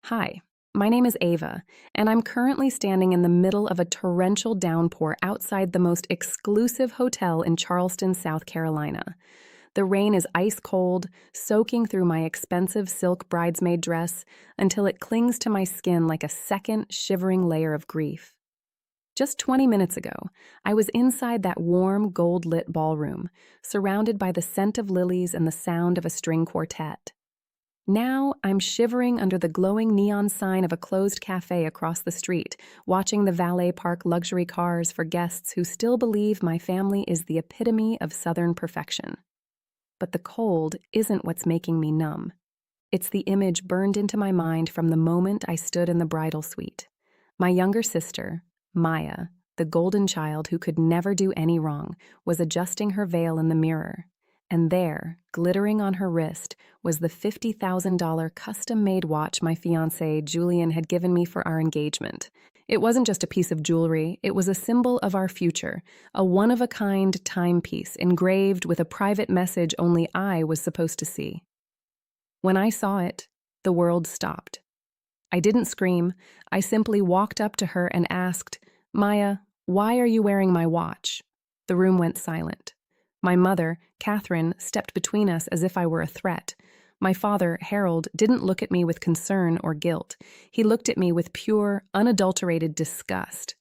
Hi, my name is Ava, and I'm currently standing in the middle of a torrential downpour outside the most exclusive hotel in Charleston, South Carolina. The rain is ice cold, soaking through my expensive silk bridesmaid dress until it clings to my skin like a second, shivering layer of grief. Just 20 minutes ago, I was inside that warm, gold-lit ballroom, surrounded by the scent of lilies and the sound of a string quartet. Now, I'm shivering under the glowing neon sign of a closed cafe across the street, watching the valet park luxury cars for guests who still believe my family is the epitome of Southern perfection. But the cold isn't what's making me numb. It's the image burned into my mind from the moment I stood in the bridal suite. My younger sister, Maya, the golden child who could never do any wrong, was adjusting her veil in the mirror. And there, glittering on her wrist, was the $50,000 custom-made watch my fiancé, Julian, had given me for our engagement. It wasn't just a piece of jewelry, it was a symbol of our future, a one-of-a-kind timepiece engraved with a private message only I was supposed to see. When I saw it, the world stopped. I didn't scream, I simply walked up to her and asked, "Maya, why are you wearing my watch?" The room went silent. My mother, Catherine, stepped between us as if I were a threat. My father, Harold, didn't look at me with concern or guilt. He looked at me with pure, unadulterated disgust.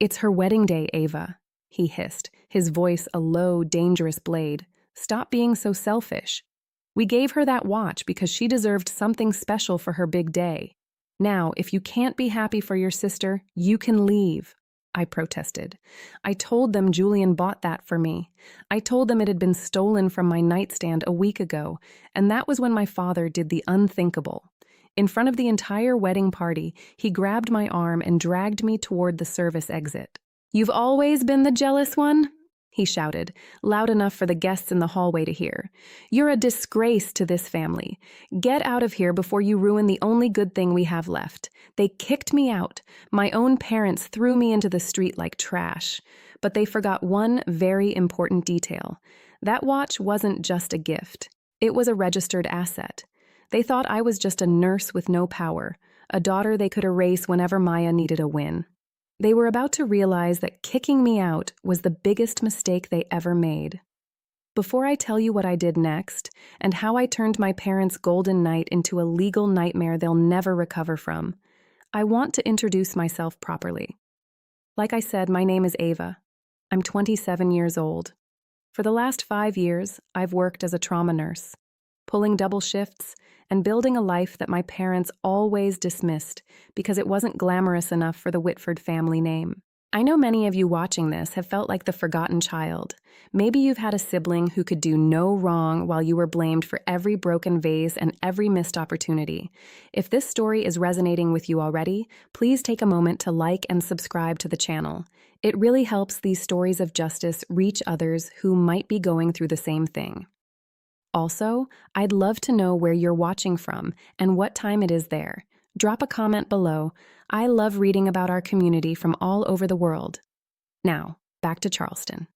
"It's her wedding day, Ava," he hissed, his voice a low, dangerous blade. "Stop being so selfish. We gave her that watch because she deserved something special for her big day. Now, if you can't be happy for your sister, you can leave." I protested. I told them Julian bought that for me. I told them it had been stolen from my nightstand a week ago, and that was when my father did the unthinkable. In front of the entire wedding party, he grabbed my arm and dragged me toward the service exit. "You've always been the jealous one?" he shouted, loud enough for the guests in the hallway to hear. "You're a disgrace to this family. Get out of here before you ruin the only good thing we have left." They kicked me out. My own parents threw me into the street like trash. But they forgot one very important detail. That watch wasn't just a gift. It was a registered asset. They thought I was just a nurse with no power, a daughter they could erase whenever Maya needed a win. They were about to realize that kicking me out was the biggest mistake they ever made. Before I tell you what I did next, and how I turned my parents' golden night into a legal nightmare they'll never recover from, I want to introduce myself properly. Like I said, my name is Ava. I'm 27 years old. For the last 5 years, I've worked as a trauma nurse, pulling double shifts and building a life that my parents always dismissed because it wasn't glamorous enough for the Whitford family name. I know many of you watching this have felt like the forgotten child. Maybe you've had a sibling who could do no wrong while you were blamed for every broken vase and every missed opportunity. If this story is resonating with you already, please take a moment to like and subscribe to the channel. It really helps these stories of justice reach others who might be going through the same thing. Also, I'd love to know where you're watching from and what time it is there. Drop a comment below. I love reading about our community from all over the world. Now, back to Charleston.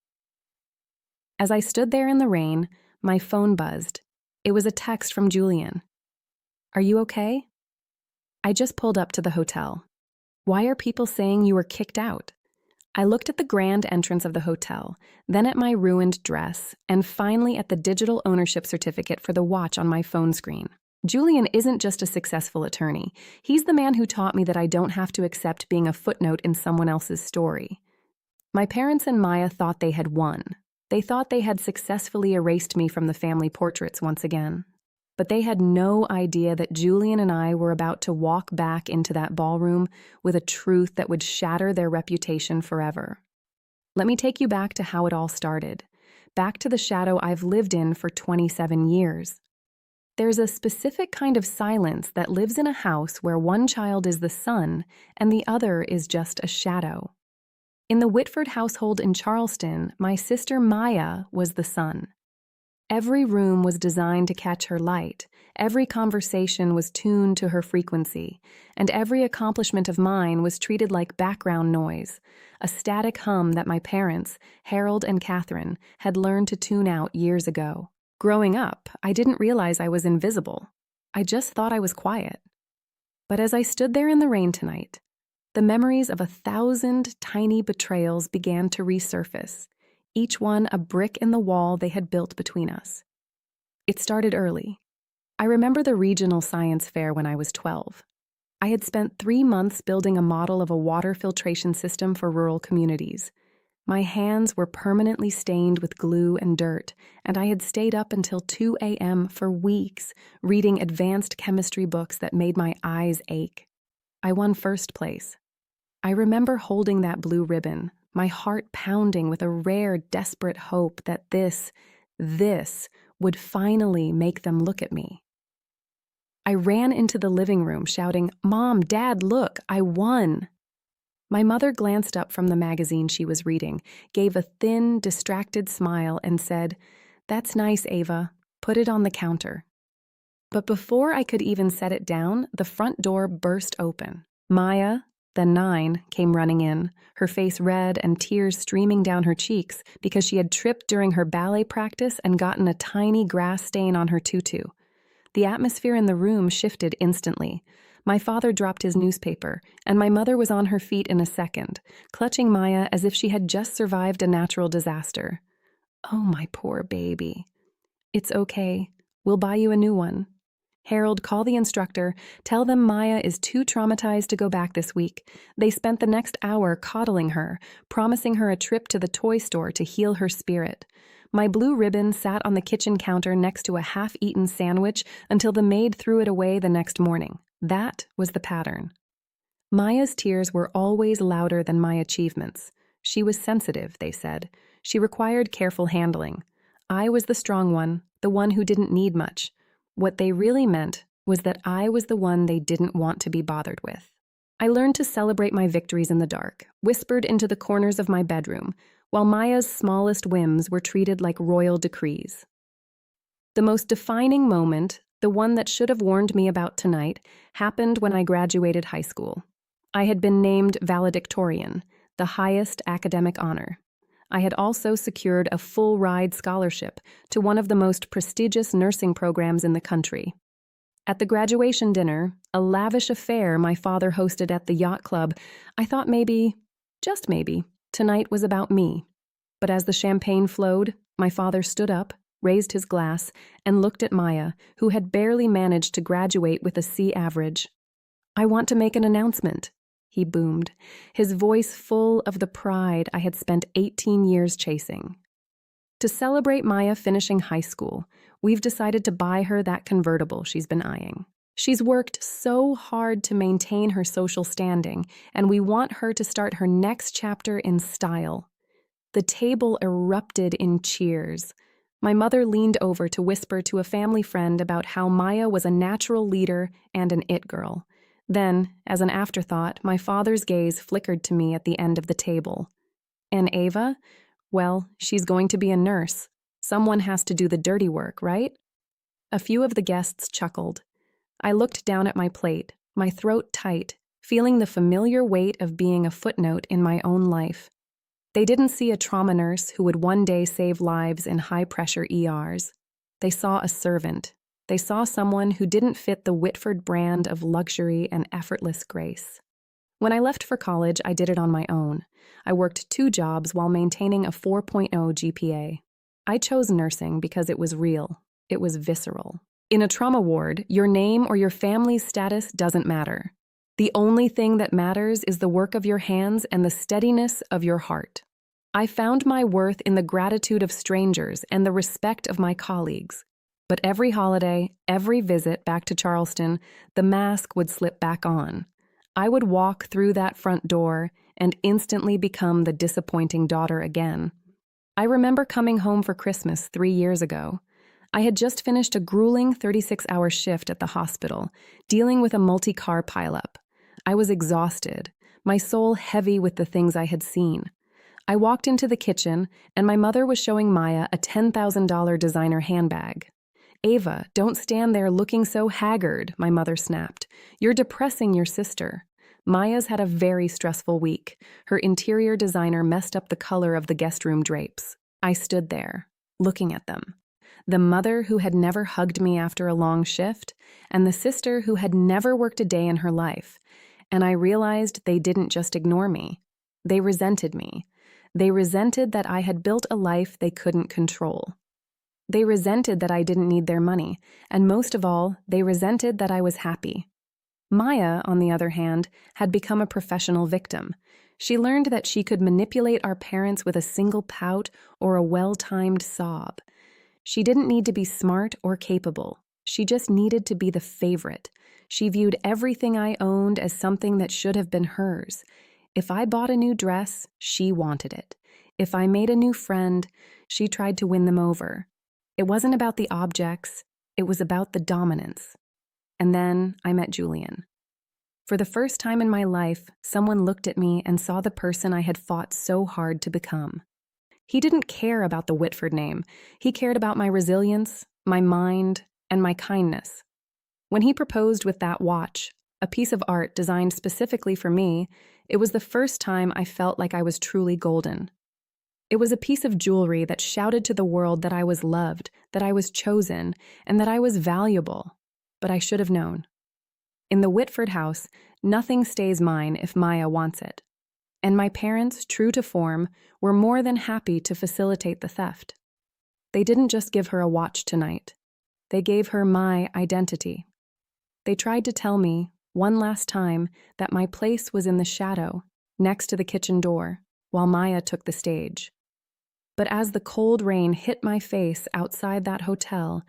As I stood there in the rain, my phone buzzed. It was a text from Julian. "Are you okay?" I just pulled up to the hotel. "Why are people saying you were kicked out?" I looked at the grand entrance of the hotel, then at my ruined dress, and finally at the digital ownership certificate for the watch on my phone screen. Julian isn't just a successful attorney. He's the man who taught me that I don't have to accept being a footnote in someone else's story. My parents and Maya thought they had won. They thought they had successfully erased me from the family portraits once again. But they had no idea that Julian and I were about to walk back into that ballroom with a truth that would shatter their reputation forever. Let me take you back to how it all started, back to the shadow I've lived in for 27 years. There's a specific kind of silence that lives in a house where one child is the sun and the other is just a shadow. In the Whitford household in Charleston, my sister Maya was the sun. Every room was designed to catch her light, every conversation was tuned to her frequency, and every accomplishment of mine was treated like background noise, a static hum that my parents, Harold and Catherine, had learned to tune out years ago. Growing up, I didn't realize I was invisible. I just thought I was quiet. But as I stood there in the rain tonight, the memories of 1,000 tiny betrayals began to resurface, each one a brick in the wall they had built between us. It started early. I remember the regional science fair when I was 12. I had spent 3 months building a model of a water filtration system for rural communities. My hands were permanently stained with glue and dirt, and I had stayed up until 2 a.m. for weeks, reading advanced chemistry books that made my eyes ache. I won first place. I remember holding that blue ribbon, my heart pounding with a rare, desperate hope that this would finally make them look at me. I ran into the living room shouting, "Mom, Dad, look, I won!" My mother glanced up from the magazine she was reading, gave a thin, distracted smile, and said, "That's nice, Ava. Put it on the counter." But before I could even set it down, the front door burst open. Maya, then 9, came running in, her face red and tears streaming down her cheeks because she had tripped during her ballet practice and gotten a tiny grass stain on her tutu. The atmosphere in the room shifted instantly. My father dropped his newspaper, and my mother was on her feet in a second, clutching Maya as if she had just survived a natural disaster. "Oh, my poor baby." "It's okay. We'll buy you a new one." "Harold, call the instructor. Tell them Maya is too traumatized to go back this week." They spent the next hour coddling her, promising her a trip to the toy store to heal her spirit. My blue ribbon sat on the kitchen counter next to a half-eaten sandwich until the maid threw it away the next morning. That was the pattern. Maya's tears were always louder than my achievements. She was sensitive, they said. She required careful handling. I was the strong one, the one who didn't need much. What they really meant was that I was the one they didn't want to be bothered with. I learned to celebrate my victories in the dark, whispered into the corners of my bedroom, while Maya's smallest whims were treated like royal decrees. The most defining moment, the one that should have warned me about tonight, happened when I graduated high school. I had been named valedictorian, the highest academic honor. I had also secured a full-ride scholarship to one of the most prestigious nursing programs in the country. At the graduation dinner, a lavish affair my father hosted at the yacht club, I thought maybe, just maybe, tonight was about me. But as the champagne flowed, my father stood up, raised his glass, and looked at Maya, who had barely managed to graduate with a C average. "I want to make an announcement," he boomed, his voice full of the pride I had spent 18 years chasing. To celebrate Maya finishing high school, we've decided to buy her that convertible she's been eyeing. She's worked so hard to maintain her social standing, and we want her to start her next chapter in style. The table erupted in cheers. My mother leaned over to whisper to a family friend about how Maya was a natural leader and an it girl. Then, as an afterthought, my father's gaze flickered to me at the end of the table. "And Ava? Well, she's going to be a nurse. Someone has to do the dirty work, right?" A few of the guests chuckled. I looked down at my plate, my throat tight, feeling the familiar weight of being a footnote in my own life. They didn't see a trauma nurse who would one day save lives in high-pressure ERs. They saw a servant. They saw someone who didn't fit the Whitford brand of luxury and effortless grace. When I left for college, I did it on my own. I worked 2 jobs while maintaining a 4.0 GPA. I chose nursing because it was real. It was visceral. In a trauma ward, your name or your family's status doesn't matter. The only thing that matters is the work of your hands and the steadiness of your heart. I found my worth in the gratitude of strangers and the respect of my colleagues. But every holiday, every visit back to Charleston, the mask would slip back on. I would walk through that front door and instantly become the disappointing daughter again. I remember coming home for Christmas 3 years ago. I had just finished a grueling 36-hour shift at the hospital, dealing with a multi-car pileup. I was exhausted, my soul heavy with the things I had seen. I walked into the kitchen, and my mother was showing Maya a $10,000 designer handbag. "Ava, don't stand there looking so haggard," my mother snapped. "You're depressing your sister." Maya's had a very stressful week. Her interior designer messed up the color of the guest room drapes. I stood there, looking at them. the mother who had never hugged me after a long shift, and the sister who had never worked a day in her life. And I realized they didn't just ignore me. They resented me. They resented that I had built a life they couldn't control. They resented that I didn't need their money, and most of all, they resented that I was happy. Maya, on the other hand, had become a professional victim. She learned that she could manipulate our parents with a single pout or a well-timed sob. She didn't need to be smart or capable. She just needed to be the favorite. She viewed everything I owned as something that should have been hers. If I bought a new dress, she wanted it. If I made a new friend, she tried to win them over. It wasn't about the objects, it was about the dominance. And then I met Julian. For the first time in my life, someone looked at me and saw the person I had fought so hard to become. He didn't care about the Whitford name. He cared about my resilience, my mind, and my kindness. When he proposed with that watch, a piece of art designed specifically for me, it was the first time I felt like I was truly golden. It was a piece of jewelry that shouted to the world that I was loved, that I was chosen, and that I was valuable. But I should have known. In the Whitford house, nothing stays mine if Maya wants it. And my parents, true to form, were more than happy to facilitate the theft. They didn't just give her a watch tonight. They gave her my identity. They tried to tell me, one last time, that my place was in the shadow, next to the kitchen door, while Maya took the stage. But as the cold rain hit my face outside that hotel,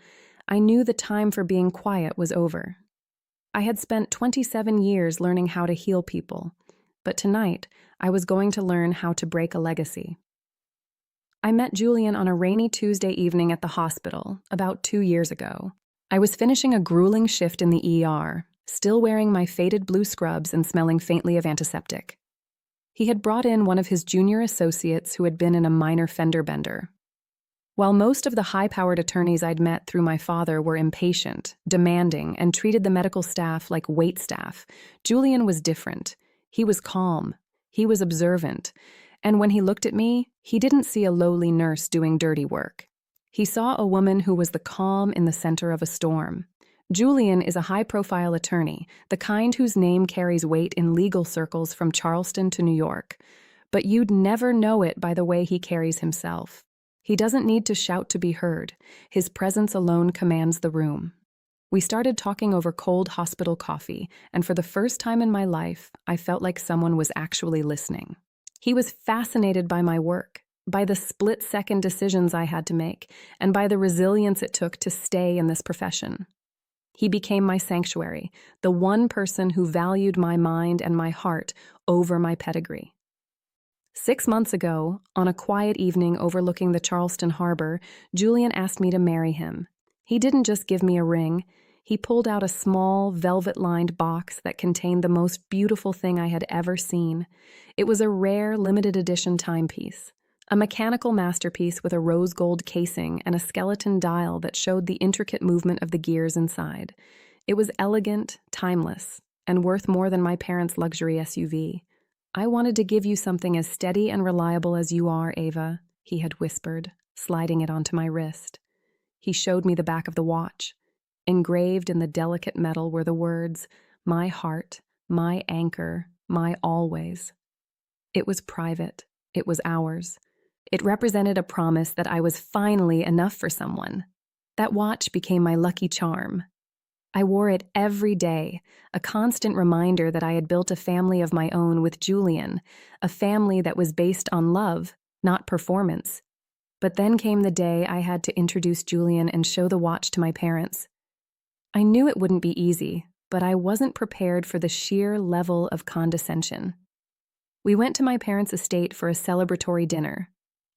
I knew the time for being quiet was over. I had spent 27 years learning how to heal people, but tonight I was going to learn how to break a legacy. I met Julian on a rainy Tuesday evening at the hospital about 2 years ago. I was finishing a grueling shift in the ER, still wearing my faded blue scrubs and smelling faintly of antiseptic. He had brought in one of his junior associates who had been in a minor fender bender. While most of the high-powered attorneys I'd met through my father were impatient, demanding, and treated the medical staff like waitstaff, Julian was different. He was calm. He was observant. And when he looked at me, he didn't see a lowly nurse doing dirty work. He saw a woman who was the calm in the center of a storm. Julian is a high-profile attorney, the kind whose name carries weight in legal circles from Charleston to New York. But you'd never know it by the way he carries himself. He doesn't need to shout to be heard. His presence alone commands the room. We started talking over cold hospital coffee, and for the first time in my life, I felt like someone was actually listening. He was fascinated by my work, by the split-second decisions I had to make, and by the resilience it took to stay in this profession. He became my sanctuary, the one person who valued my mind and my heart over my pedigree. 6 months ago, on a quiet evening overlooking the Charleston harbor, Julian asked me to marry him. He didn't just give me a ring. He pulled out a small, velvet-lined box that contained the most beautiful thing I had ever seen. It was a rare, limited-edition timepiece, a mechanical masterpiece with a rose gold casing and a skeleton dial that showed the intricate movement of the gears inside. It was elegant, timeless, and worth more than my parents' luxury SUV. "I wanted to give you something as steady and reliable as you are, Ava," he had whispered, sliding it onto my wrist. He showed me the back of the watch. Engraved in the delicate metal were the words, "My heart, my anchor, my always." It was private. It was ours. It represented a promise that I was finally enough for someone. That watch became my lucky charm. I wore it every day, a constant reminder that I had built a family of my own with Julian, a family that was based on love, not performance. But then came the day I had to introduce Julian and show the watch to my parents. I knew it wouldn't be easy, but I wasn't prepared for the sheer level of condescension. We went to my parents' estate for a celebratory dinner.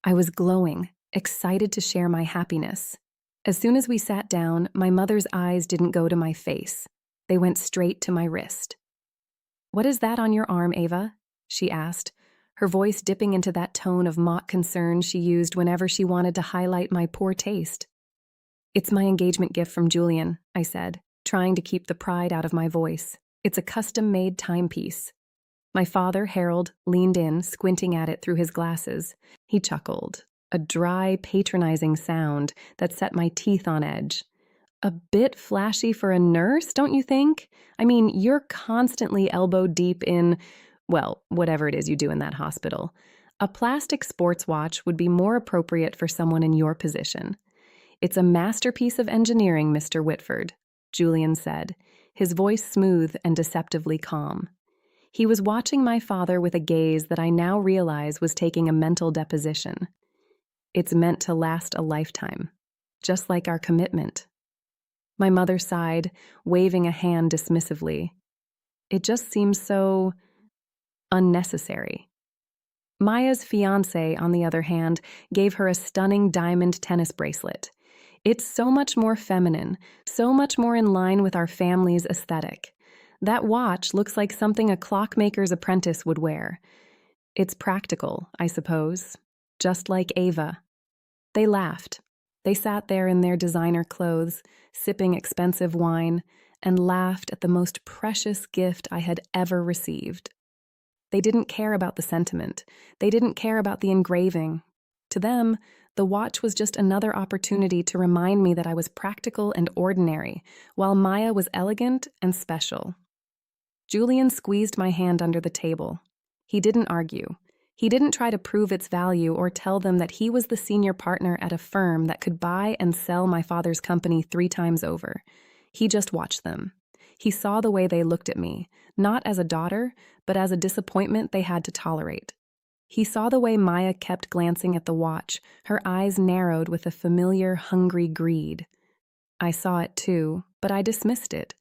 I was glowing, excited to share my happiness. As soon as we sat down, my mother's eyes didn't go to my face. They went straight to my wrist. "What is that on your arm, Ava?" she asked, her voice dipping into that tone of mock concern she used whenever she wanted to highlight my poor taste. "It's my engagement gift from Julian," I said, trying to keep the pride out of my voice. "It's a custom-made timepiece." My father, Harold, leaned in, squinting at it through his glasses. He chuckled. a dry, patronizing sound that set my teeth on edge. A bit flashy for a nurse, don't you think? I mean, you're constantly elbow deep in, well, whatever it is you do in that hospital. A plastic sports watch would be more appropriate for someone in your position. It's a masterpiece of engineering, Mr. Whitford, Julian said, his voice smooth and deceptively calm. He was watching my father with a gaze that I now realize was taking a mental deposition. It's meant to last a lifetime, just like our commitment. My mother sighed, waving a hand dismissively. It just seems so unnecessary. Maya's fiancé, on the other hand, gave her a stunning diamond tennis bracelet. It's so much more feminine, so much more in line with our family's aesthetic. That watch looks like something a clockmaker's apprentice would wear. It's practical, I suppose, just like Ava. They laughed. They sat there in their designer clothes, sipping expensive wine, and laughed at the most precious gift I had ever received. They didn't care about the sentiment. They didn't care about the engraving. To them, the watch was just another opportunity to remind me that I was practical and ordinary, while Maya was elegant and special. Julian squeezed my hand under the table. He didn't argue. He didn't try to prove its value or tell them that he was the senior partner at a firm that could buy and sell my father's company 3 times over. He just watched them. He saw the way they looked at me, not as a daughter, but as a disappointment they had to tolerate. He saw the way Maya kept glancing at the watch, her eyes narrowed with a familiar, hungry greed. I saw it too, but I dismissed it.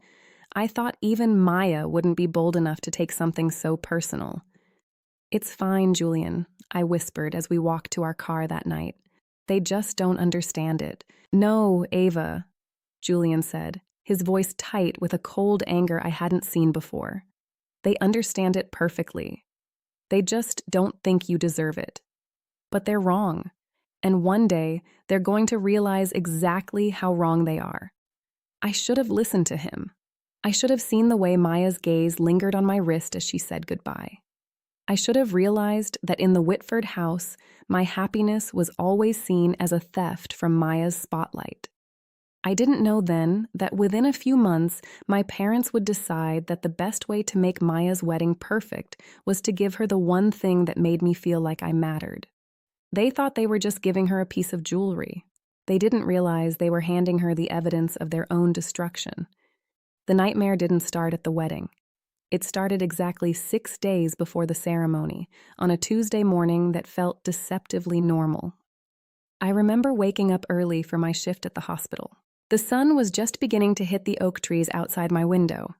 I thought even Maya wouldn't be bold enough to take something so personal. "It's fine, Julian," I whispered as we walked to our car that night. "They just don't understand it." "No, Ava," Julian said, his voice tight with a cold anger I hadn't seen before. "They understand it perfectly. They just don't think you deserve it. But they're wrong. And one day, they're going to realize exactly how wrong they are." I should have listened to him. I should have seen the way Maya's gaze lingered on my wrist as she said goodbye. I should have realized that in the Whitford house, my happiness was always seen as a theft from Maya's spotlight. I didn't know then that within a few months, my parents would decide that the best way to make Maya's wedding perfect was to give her the one thing that made me feel like I mattered. They thought they were just giving her a piece of jewelry. They didn't realize they were handing her the evidence of their own destruction. The nightmare didn't start at the wedding. It started exactly 6 days before the ceremony, on a Tuesday morning that felt deceptively normal. I remember waking up early for my shift at the hospital. The sun was just beginning to hit the oak trees outside my window.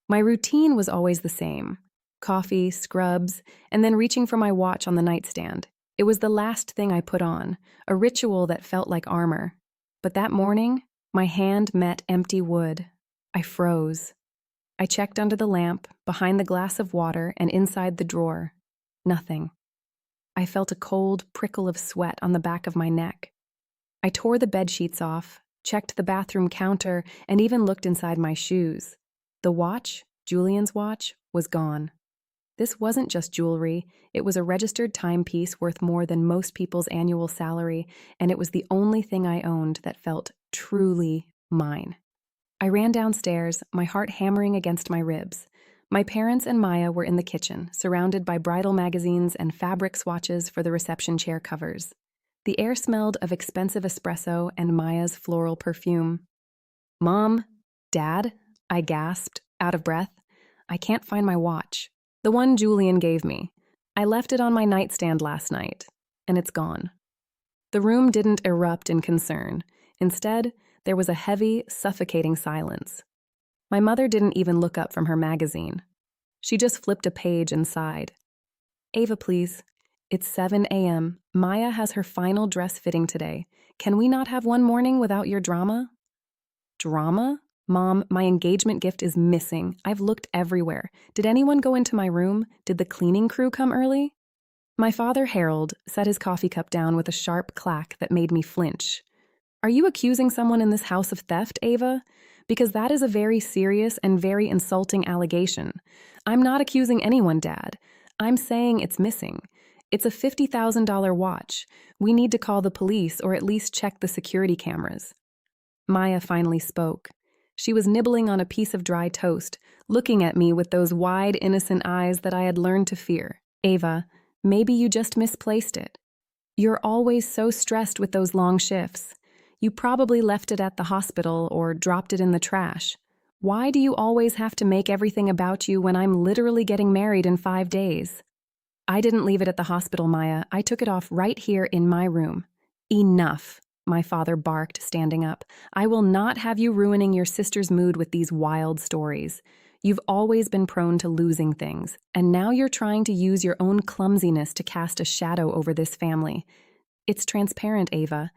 My routine was always the same: coffee, scrubs, and then reaching for my watch on the nightstand. It was the last thing I put on, a ritual that felt like armor. But that morning, my hand met empty wood. I froze. I checked under the lamp, behind the glass of water, and inside the drawer. Nothing. I felt a cold prickle of sweat on the back of my neck. I tore the bedsheets off, checked the bathroom counter, and even looked inside my shoes. The watch, Julian's watch, was gone. This wasn't just jewelry. It was a registered timepiece worth more than most people's annual salary, and it was the only thing I owned that felt truly mine. I ran downstairs, my heart hammering against my ribs. My parents and Maya were in the kitchen, surrounded by bridal magazines and fabric swatches for the reception chair covers. The air smelled of expensive espresso and Maya's floral perfume. "Mom, Dad," I gasped, out of breath. "I can't find my watch. The one Julian gave me. I left it on my nightstand last night, and it's gone." The room didn't erupt in concern. Instead, there was a heavy, suffocating silence. My mother didn't even look up from her magazine. She just flipped a page and sighed. "Ava, please. It's 7 a.m. Maya has her final dress fitting today. Can we not have one morning without your drama?" "Drama? Mom, my engagement gift is missing. I've looked everywhere. Did anyone go into my room? Did the cleaning crew come early?" My father, Harold, set his coffee cup down with a sharp clack that made me flinch. "Are you accusing someone in this house of theft, Ava? Because that is a very serious and very insulting allegation." "I'm not accusing anyone, Dad. I'm saying it's missing. It's a $50,000 watch. We need to call the police or at least check the security cameras. Maya finally spoke. She was nibbling on a piece of dry toast, looking at me with those wide, innocent eyes that I had learned to fear. Ava, maybe you just misplaced it. You're always so stressed with those long shifts. You probably left it at the hospital or dropped it in the trash. Why do you always have to make everything about you when I'm literally getting married in 5 days? I didn't leave it at the hospital, Maya. I took it off right here in my room. Enough, my father barked, standing up. I will not have you ruining your sister's mood with these wild stories. You've always been prone to losing things, and now you're trying to use your own clumsiness to cast a shadow over this family. It's transparent, Ava,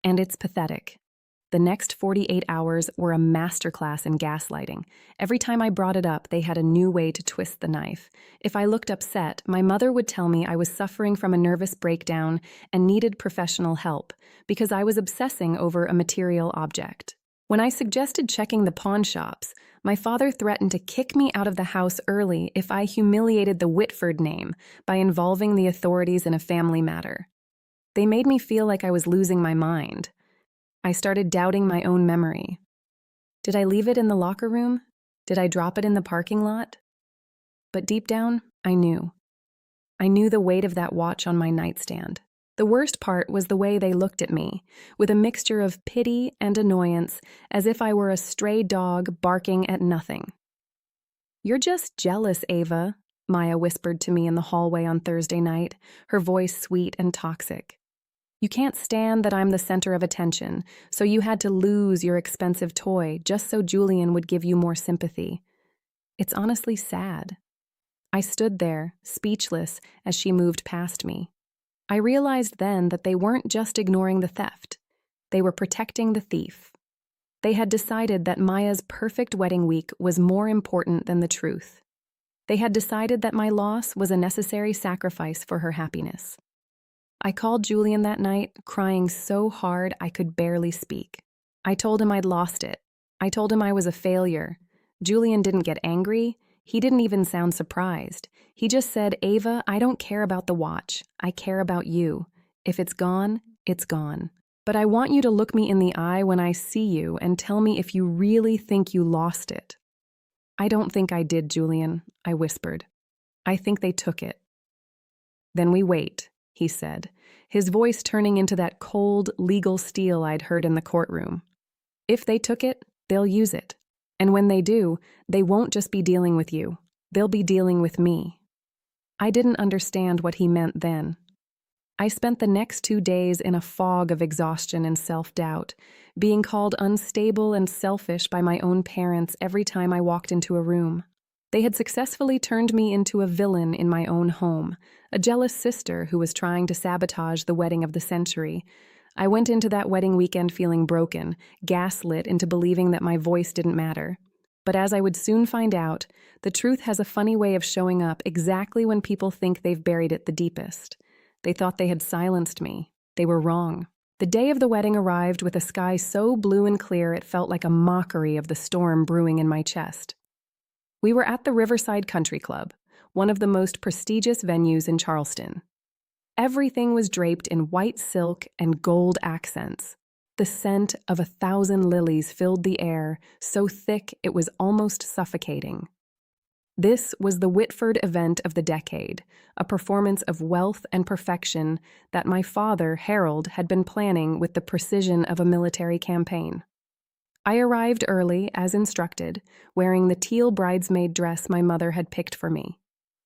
and it's pathetic. The next 48 hours were a masterclass in gaslighting. Every time I brought it up, they had a new way to twist the knife. If I looked upset, my mother would tell me I was suffering from a nervous breakdown and needed professional help because I was obsessing over a material object. When I suggested checking the pawn shops, my father threatened to kick me out of the house early if I humiliated the Whitford name by involving the authorities in a family matter. They made me feel like I was losing my mind. I started doubting my own memory. Did I leave it in the locker room? Did I drop it in the parking lot? But deep down, I knew. I knew the weight of that watch on my nightstand. The worst part was the way they looked at me, with a mixture of pity and annoyance, as if I were a stray dog barking at nothing. You're just jealous, Ava, Maya whispered to me in the hallway on Thursday night, her voice sweet and toxic. You can't stand that I'm the center of attention, so you had to lose your expensive toy just so Julian would give you more sympathy. It's honestly sad. I stood there, speechless, as she moved past me. I realized then that they weren't just ignoring the theft. They were protecting the thief. They had decided that Maya's perfect wedding week was more important than the truth. They had decided that my loss was a necessary sacrifice for her happiness. I called Julian that night, crying so hard I could barely speak. I told him I'd lost it. I told him I was a failure. Julian didn't get angry. He didn't even sound surprised. He just said, Ava, I don't care about the watch. I care about you. If it's gone, it's gone. But I want you to look me in the eye when I see you and tell me if you really think you lost it. I don't think I did, Julian, I whispered. I think they took it. Then we wait, he said, his voice turning into that cold, legal steel I'd heard in the courtroom. If they took it, they'll use it. And when they do, they won't just be dealing with you. They'll be dealing with me. I didn't understand what he meant then. I spent the next 2 days in a fog of exhaustion and self-doubt, being called unstable and selfish by my own parents every time I walked into a room. They had successfully turned me into a villain in my own home, a jealous sister who was trying to sabotage the wedding of the century. I went into that wedding weekend feeling broken, gaslit into believing that my voice didn't matter. But as I would soon find out, the truth has a funny way of showing up exactly when people think they've buried it the deepest. They thought they had silenced me. They were wrong. The day of the wedding arrived with a sky so blue and clear it felt like a mockery of the storm brewing in my chest. We were at the Riverside Country Club, one of the most prestigious venues in Charleston. Everything was draped in white silk and gold accents. The scent of 1,000 lilies filled the air, so thick it was almost suffocating. This was the Whitford event of the decade, a performance of wealth and perfection that my father, Harold, had been planning with the precision of a military campaign. I arrived early, as instructed, wearing the teal bridesmaid dress my mother had picked for me.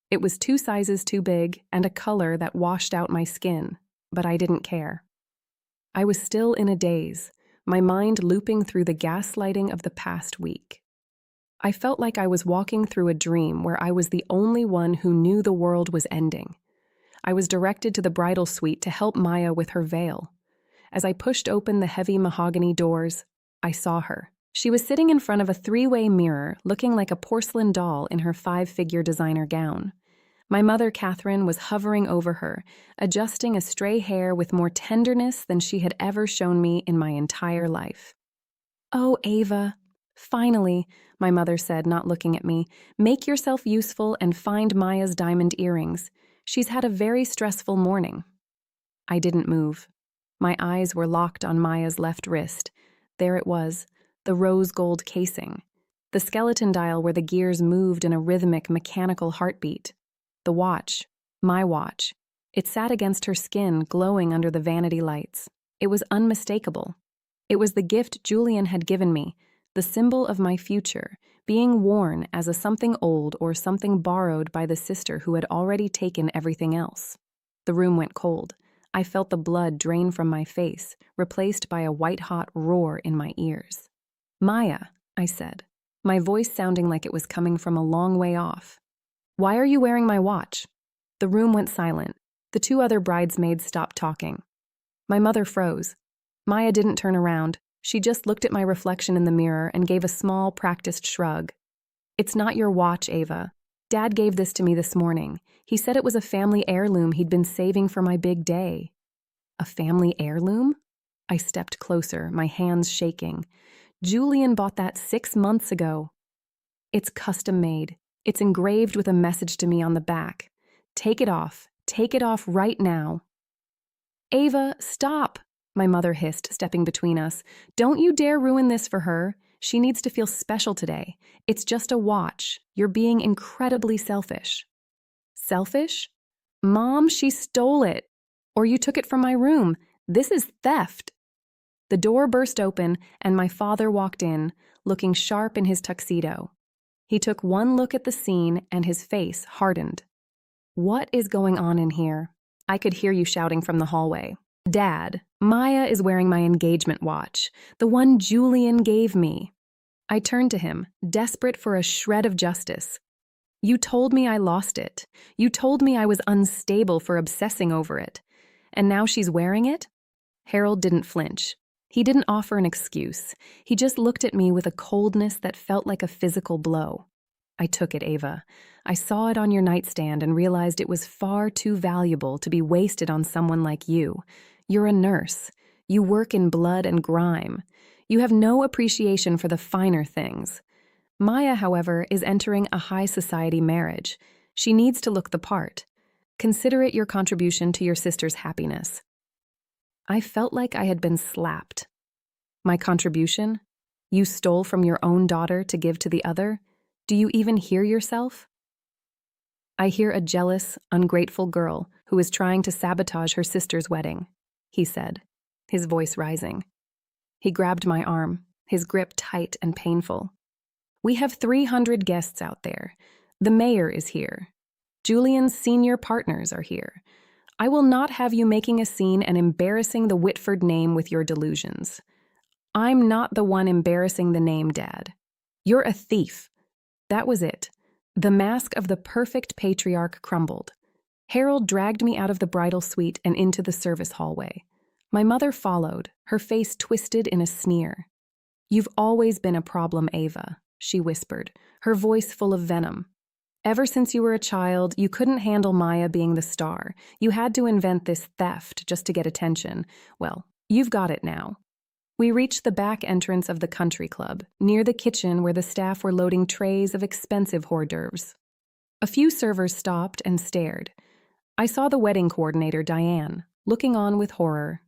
It was 2 sizes too big and a color that washed out my skin, but I didn't care. I was still in a daze, my mind looping through the gaslighting of the past week. I felt like I was walking through a dream where I was the only one who knew the world was ending. I was directed to the bridal suite to help Maya with her veil. As I pushed open the heavy mahogany doors, I saw her. She was sitting in front of a 3-way mirror, looking like a porcelain doll in her 5-figure designer gown. My mother, Catherine, was hovering over her, adjusting a stray hair with more tenderness than she had ever shown me in my entire life. "Oh, Ava, finally," my mother said, not looking at me. "Make yourself useful and find Maya's diamond earrings. She's had a very stressful morning." I didn't move. My eyes were locked on Maya's left wrist. There it was, the rose gold casing. The skeleton dial where the gears moved in a rhythmic, mechanical heartbeat. The watch, my watch. It sat against her skin, glowing under the vanity lights. It was unmistakable. It was the gift Julian had given me, the symbol of my future, being worn as a something old or something borrowed by the sister who had already taken everything else. The room went cold. I felt the blood drain from my face, replaced by a white-hot roar in my ears. "Maya," I said, my voice sounding like it was coming from a long way off. "Why are you wearing my watch?" The room went silent. The two other bridesmaids stopped talking. My mother froze. Maya didn't turn around. She just looked at my reflection in the mirror and gave a small, practiced shrug. "It's not your watch, Ava. Dad gave this to me this morning. He said it was a family heirloom he'd been saving for my big day." "A family heirloom?" I stepped closer, my hands shaking. "Julian bought that 6 months ago. It's custom made. It's engraved with a message to me on the back. Take it off. Take it off right now." "Ava, stop," my mother hissed, stepping between us. "Don't you dare ruin this for her. She needs to feel special today. It's just a watch. You're being incredibly selfish." "Selfish? Mom, she stole it. Or you took it from my room. This is theft." The door burst open, and my father walked in, looking sharp in his tuxedo. He took one look at the scene, and his face hardened. "What is going on in here?" I could hear you shouting from the hallway. "Dad, Maya is wearing my engagement watch, the one Julian gave me." I turned to him, desperate for a shred of justice. "You told me I lost it. You told me I was unstable for obsessing over it. And now she's wearing it?" Harold didn't flinch. He didn't offer an excuse. He just looked at me with a coldness that felt like a physical blow. "I took it, Ava. I saw it on your nightstand and realized it was far too valuable to be wasted on someone like you. You're a nurse. You work in blood and grime. You have no appreciation for the finer things. Maya, however, is entering a high society marriage. She needs to look the part. Consider it your contribution to your sister's happiness." I felt like I had been slapped. "My contribution? You stole from your own daughter to give to the other? Do you even hear yourself?" "I hear a jealous, ungrateful girl who is trying to sabotage her sister's wedding," he said, his voice rising. He grabbed my arm, his grip tight and painful. "We have 300 guests out there. The mayor is here. Julian's senior partners are here. I will not have you making a scene and embarrassing the Whitford name with your delusions. I'm not the one embarrassing the name, Dad. You're a thief." That was it. The mask of the perfect patriarch crumbled. Harold dragged me out of the bridal suite and into the service hallway. My mother followed, her face twisted in a sneer. "You've always been a problem, Ava," she whispered, her voice full of venom. "Ever since you were a child, you couldn't handle Maya being the star. You had to invent this theft just to get attention. Well, you've got it now." We reached the back entrance of the country club, near the kitchen where the staff were loading trays of expensive hors d'oeuvres. A few servers stopped and stared. I saw the wedding coordinator, Diane, looking on with horror.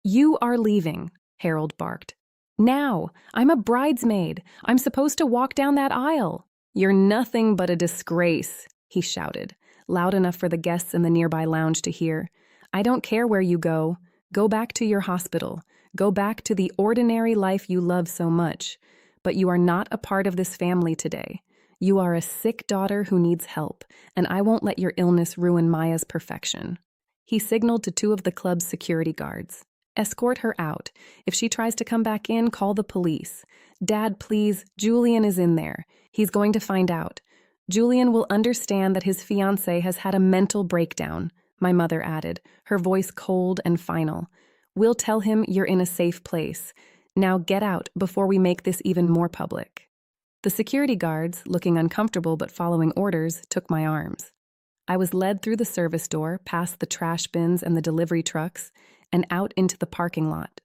"You are leaving," Harold barked. "Now! I'm a bridesmaid. I'm supposed to walk down that aisle." "You're nothing but a disgrace," he shouted, loud enough for the guests in the nearby lounge to hear. "I don't care where you go. Go back to your hospital. Go back to the ordinary life you love so much. But you are not a part of this family today. You are a sick daughter who needs help, and I won't let your illness ruin Maya's perfection." He signaled to two of the club's security guards. "Escort her out. If she tries to come back in, call the police. Dad, please, Julian is in there. He's going to find out. Julian will understand that his fiancée has had a mental breakdown," my mother added, her voice cold and final. "We'll tell him you're in a safe place. Now get out before we make this even more public." The security guards, looking uncomfortable but following orders, took my arms. I was led through the service door, past the trash bins and the delivery trucks, and out into the parking lot.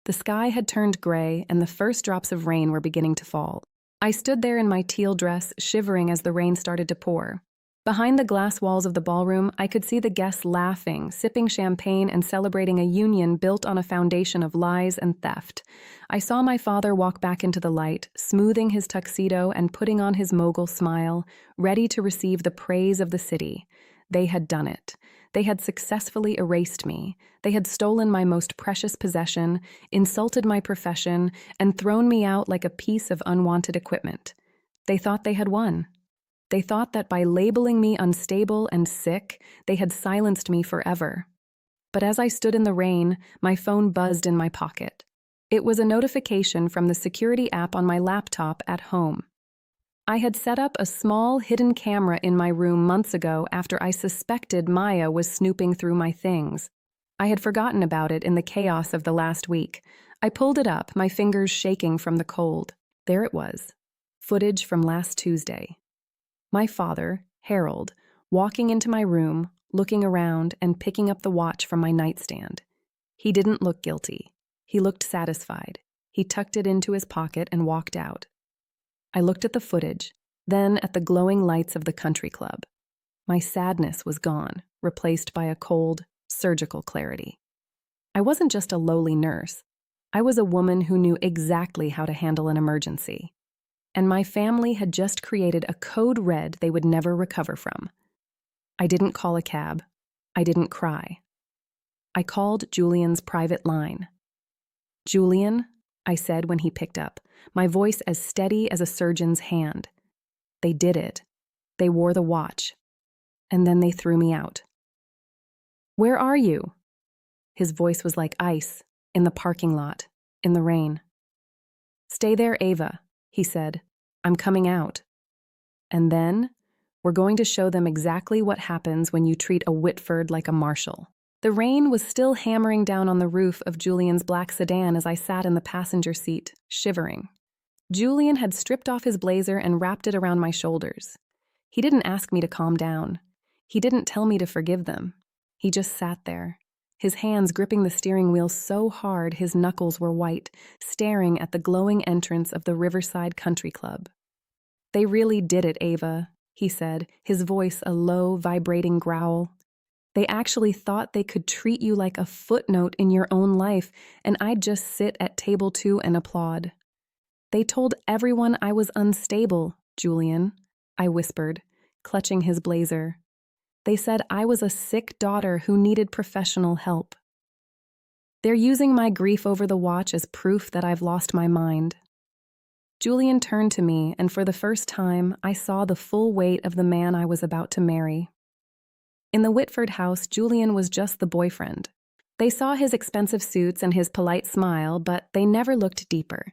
The sky had turned gray, and the first drops of rain were beginning to fall. I stood there in my teal dress, shivering as the rain started to pour. Behind the glass walls of the ballroom, I could see the guests laughing, sipping champagne, and celebrating a union built on a foundation of lies and theft. I saw my father walk back into the light, smoothing his tuxedo and putting on his mogul smile, ready to receive the praise of the city. They had done it. They had successfully erased me. They had stolen my most precious possession, insulted my profession, and thrown me out like a piece of unwanted equipment. They thought they had won. They thought that by labeling me unstable and sick, they had silenced me forever. But as I stood in the rain, my phone buzzed in my pocket. It was a notification from the security app on my laptop at home. I had set up a small hidden camera in my room months ago after I suspected Maya was snooping through my things. I had forgotten about it in the chaos of the last week. I pulled it up, my fingers shaking from the cold. There it was. Footage from last Tuesday. My father, Harold, walking into my room, looking around and picking up the watch from my nightstand. He didn't look guilty. He looked satisfied. He tucked it into his pocket and walked out. I looked at the footage, then at the glowing lights of the country club. My sadness was gone, replaced by a cold, surgical clarity. I wasn't just a lowly nurse. I was a woman who knew exactly how to handle an emergency. And my family had just created a code red they would never recover from. I didn't call a cab. I didn't cry. I called Julian's private line. "Julian," I said when he picked up, my voice as steady as a surgeon's hand. They did it. They wore the watch. And then they threw me out. "Where are you?" His voice was like ice, in the parking lot, in the rain. "Stay there, Ava," he said. "I'm coming out. And then, we're going to show them exactly what happens when you treat a Whitford like a marshal." The rain was still hammering down on the roof of Julian's black sedan as I sat in the passenger seat, shivering. Julian had stripped off his blazer and wrapped it around my shoulders. He didn't ask me to calm down. He didn't tell me to forgive them. He just sat there, his hands gripping the steering wheel so hard his knuckles were white, staring at the glowing entrance of the Riverside Country Club. "They really did it, Ava," he said, his voice a low, vibrating growl. "They actually thought they could treat you like a footnote in your own life, and I'd just sit at table 2 and applaud. They told everyone I was unstable, Julian," I whispered, clutching his blazer. "They said I was a sick daughter who needed professional help. They're using my grief over the watch as proof that I've lost my mind." Julian turned to me, and for the first time, I saw the full weight of the man I was about to marry. In the Whitford house, Julian was just the boyfriend. They saw his expensive suits and his polite smile, but they never looked deeper.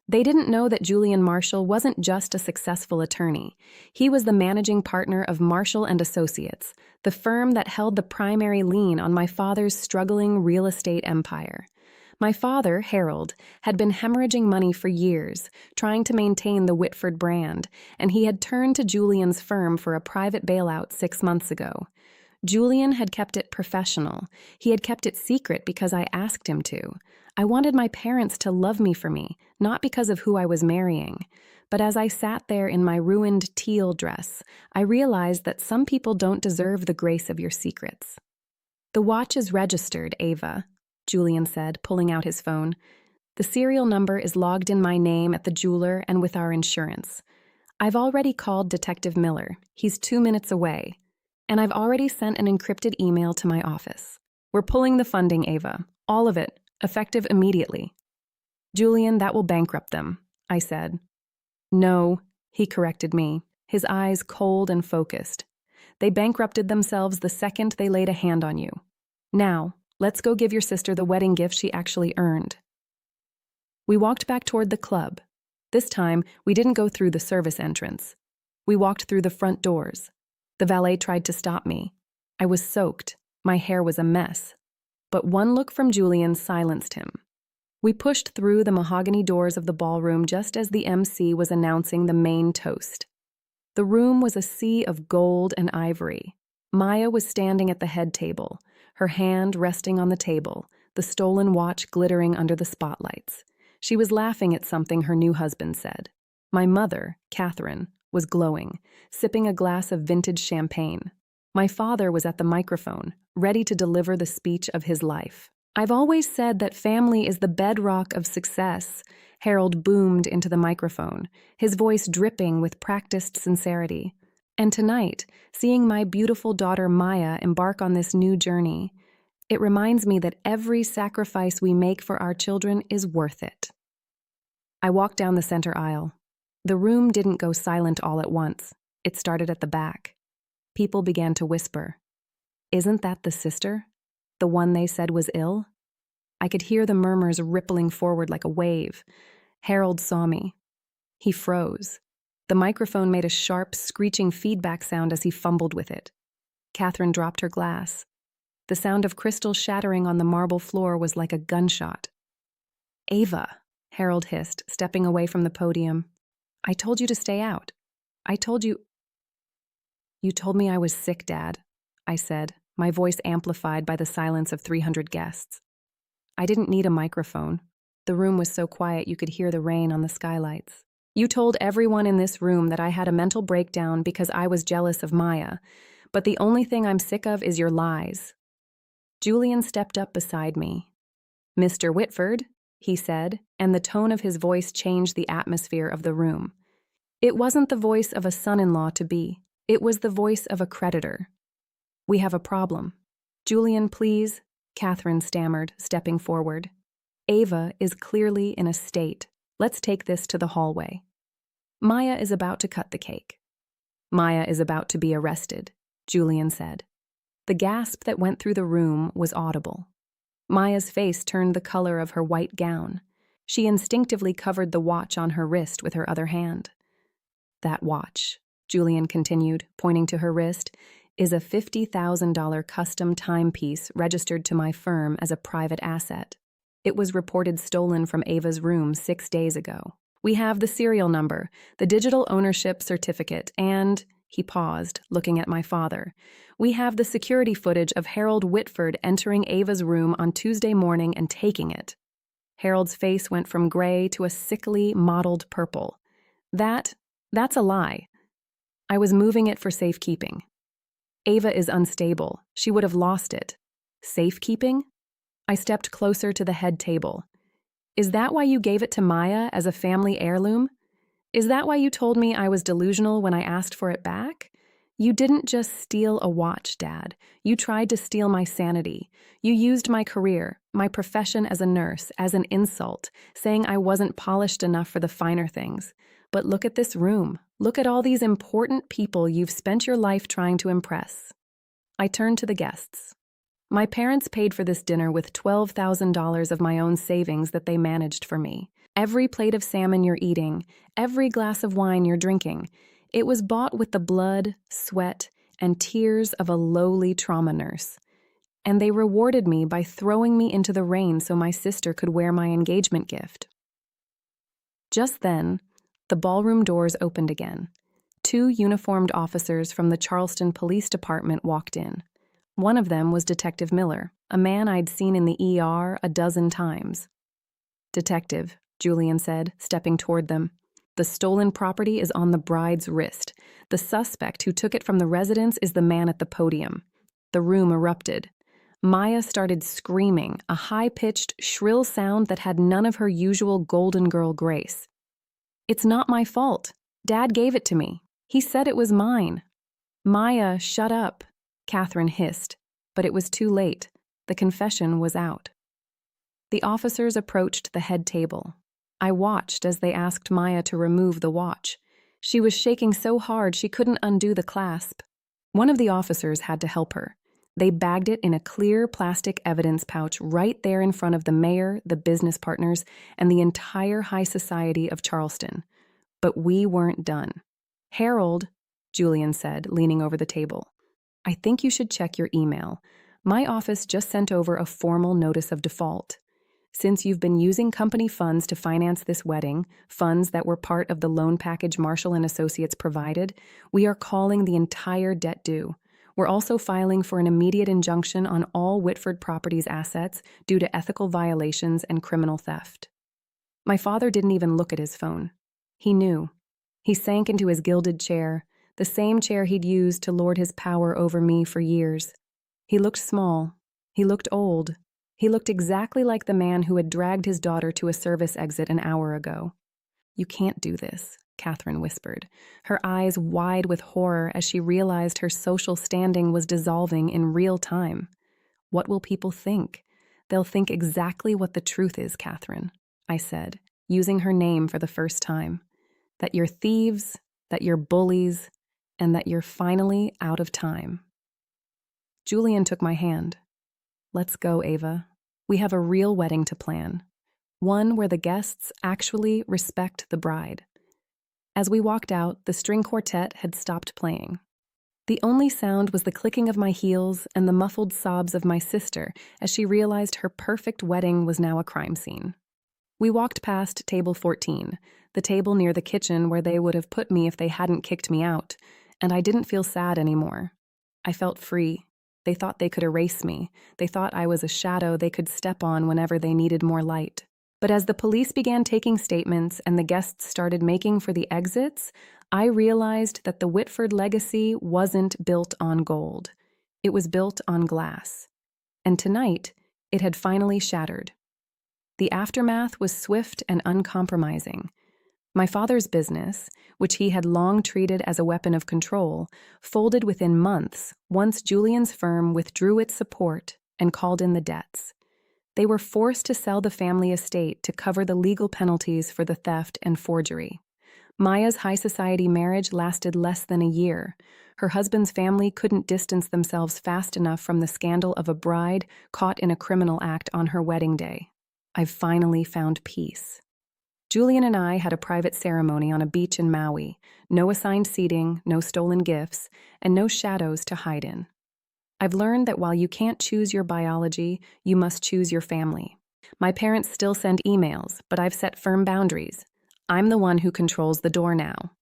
They didn't know that Julian Marshall wasn't just a successful attorney. He was the managing partner of Marshall and Associates, the firm that held the primary lien on my father's struggling real estate empire. My father, Harold, had been hemorrhaging money for years, trying to maintain the Whitford brand, and he had turned to Julian's firm for a private bailout 6 months ago. Julian had kept it professional. He had kept it secret because I asked him to. I wanted my parents to love me for me, not because of who I was marrying. But as I sat there in my ruined teal dress, I realized that some people don't deserve the grace of your secrets. "The watch is registered, Ava," Julian said, pulling out his phone. "The serial number is logged in my name at the jeweler and with our insurance. I've already called Detective Miller. He's 2 minutes away. And I've already sent an encrypted email to my office. We're pulling the funding, Ava. All of it. Effective immediately." "Julian, that will bankrupt them," I said. "No," he corrected me, his eyes cold and focused. "They bankrupted themselves the second they laid a hand on you. Now, let's go give your sister the wedding gift she actually earned." We walked back toward the club. This time, we didn't go through the service entrance. We walked through the front doors. The valet tried to stop me. I was soaked. My hair was a mess. But one look from Julian silenced him. We pushed through the mahogany doors of the ballroom just as the MC was announcing the main toast. The room was a sea of gold and ivory. Maya was standing at the head table, her hand resting on the table, the stolen watch glittering under the spotlights. She was laughing at something her new husband said. My mother, Catherine, was glowing, sipping a glass of vintage champagne. My father was at the microphone, ready to deliver the speech of his life. "I've always said that family is the bedrock of success," Harold boomed into the microphone, his voice dripping with practiced sincerity. "And tonight, seeing my beautiful daughter Maya embark on this new journey, it reminds me that every sacrifice we make for our children is worth it." I walked down the center aisle. The room didn't go silent all at once. It started at the back. People began to whisper, "Isn't that the sister? The one they said was ill?" I could hear the murmurs rippling forward like a wave. Harold saw me. He froze. The microphone made a sharp, screeching feedback sound as he fumbled with it. Catherine dropped her glass. The sound of crystal shattering on the marble floor was like a gunshot. "Ava," Harold hissed, stepping away from the podium. "I told you to stay out. I told you—" "You told me I was sick, Dad," I said, my voice amplified by the silence of 300 guests. I didn't need a microphone. The room was so quiet you could hear the rain on the skylights. "You told everyone in this room that I had a mental breakdown because I was jealous of Maya, but the only thing I'm sick of is your lies." Julian stepped up beside me. "Mr. Whitford," he said, and the tone of his voice changed the atmosphere of the room. It wasn't the voice of a son-in-law-to-be. It was the voice of a creditor. "We have a problem." "Julian, please," Catherine stammered, stepping forward. "Ava is clearly in a state. Let's take this to the hallway." "Maya is about to cut the cake." "Maya is about to be arrested," Julian said. The gasp that went through the room was audible. Maya's face turned the color of her white gown. She instinctively covered the watch on her wrist with her other hand. "That watch," Julian continued, pointing to her wrist, "is a $50,000 custom timepiece registered to my firm as a private asset. It was reported stolen from Ava's room 6 days ago. We have the serial number, the digital ownership certificate, and," he paused, looking at my father, "we have the security footage of Harold Whitford entering Ava's room on Tuesday morning and taking it." Harold's face went from gray to a sickly, mottled purple. That's a lie. I was moving it for safekeeping. Ava is unstable. She would have lost it. Safekeeping? I stepped closer to the head table. "Is that why you gave it to Maya as a family heirloom? Is that why you told me I was delusional when I asked for it back? You didn't just steal a watch, Dad. You tried to steal my sanity. You used my career, my profession as a nurse, as an insult, saying I wasn't polished enough for the finer things. But look at this room. Look at all these important people you've spent your life trying to impress." I turned to the guests. My parents paid for this dinner with $12,000 of my own savings that they managed for me. Every plate of salmon you're eating, every glass of wine you're drinking, it was bought with the blood, sweat, and tears of a lowly trauma nurse. And they rewarded me by throwing me into the rain so my sister could wear my engagement gift. Just then, the ballroom doors opened again. 2 uniformed officers from the Charleston Police Department walked in. One of them was Detective Miller, a man I'd seen in the ER a dozen times. "Detective," Julian said, stepping toward them, "the stolen property is on the bride's wrist. The suspect who took it from the residence is the man at the podium." The room erupted. Maya started screaming, a high-pitched, shrill sound that had none of her usual Golden Girl grace. "It's not my fault. Dad gave it to me. He said it was mine." "Maya, shut up," Catherine hissed, but it was too late. The confession was out. The officers approached the head table. I watched as they asked Maya to remove the watch. She was shaking so hard she couldn't undo the clasp. One of the officers had to help her. They bagged it in a clear plastic evidence pouch right there in front of the mayor, the business partners, and the entire high society of Charleston. But we weren't done. "Harold," Julian said, leaning over the table, "I think you should check your email. My office just sent over a formal notice of default. Since you've been using company funds to finance this wedding, funds that were part of the loan package Marshall and Associates provided, we are calling the entire debt due. We're also filing for an immediate injunction on all Whitford Properties assets due to ethical violations and criminal theft." My father didn't even look at his phone. He knew. He sank into his gilded chair, the same chair he'd used to lord his power over me for years. He looked small. He looked old. He looked exactly like the man who had dragged his daughter to a service exit an hour ago. "You can't do this," Catherine whispered, her eyes wide with horror as she realized her social standing was dissolving in real time. "What will people think? They'll think exactly what the truth is, Catherine," I said, using her name for the first time. "That you're thieves, that you're bullies, and that you're finally out of time." Julian took my hand. "Let's go, Ava. We have a real wedding to plan. One where the guests actually respect the bride." As we walked out, the string quartet had stopped playing. The only sound was the clicking of my heels and the muffled sobs of my sister as she realized her perfect wedding was now a crime scene. We walked past table 14, the table near the kitchen where they would have put me if they hadn't kicked me out, and I didn't feel sad anymore. I felt free. They thought they could erase me. They thought I was a shadow they could step on whenever they needed more light. But as the police began taking statements and the guests started making for the exits, I realized that the Whitford legacy wasn't built on gold. It was built on glass. And tonight, it had finally shattered. The aftermath was swift and uncompromising. My father's business, which he had long treated as a weapon of control, folded within months once Julian's firm withdrew its support and called in the debts. They were forced to sell the family estate to cover the legal penalties for the theft and forgery. Maya's high society marriage lasted less than a year. Her husband's family couldn't distance themselves fast enough from the scandal of a bride caught in a criminal act on her wedding day. I've finally found peace. Julian and I had a private ceremony on a beach in Maui. No assigned seating, no stolen gifts, and no shadows to hide in. I've learned that while you can't choose your biology, you must choose your family. My parents still send emails, but I've set firm boundaries. I'm the one who controls the door now.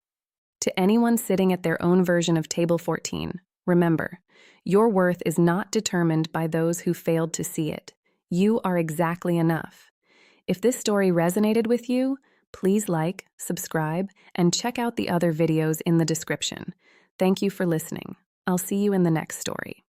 To anyone sitting at their own version of Table 14, remember, your worth is not determined by those who failed to see it. You are exactly enough. If this story resonated with you, please like, subscribe, and check out the other videos in the description. Thank you for listening. I'll see you in the next story.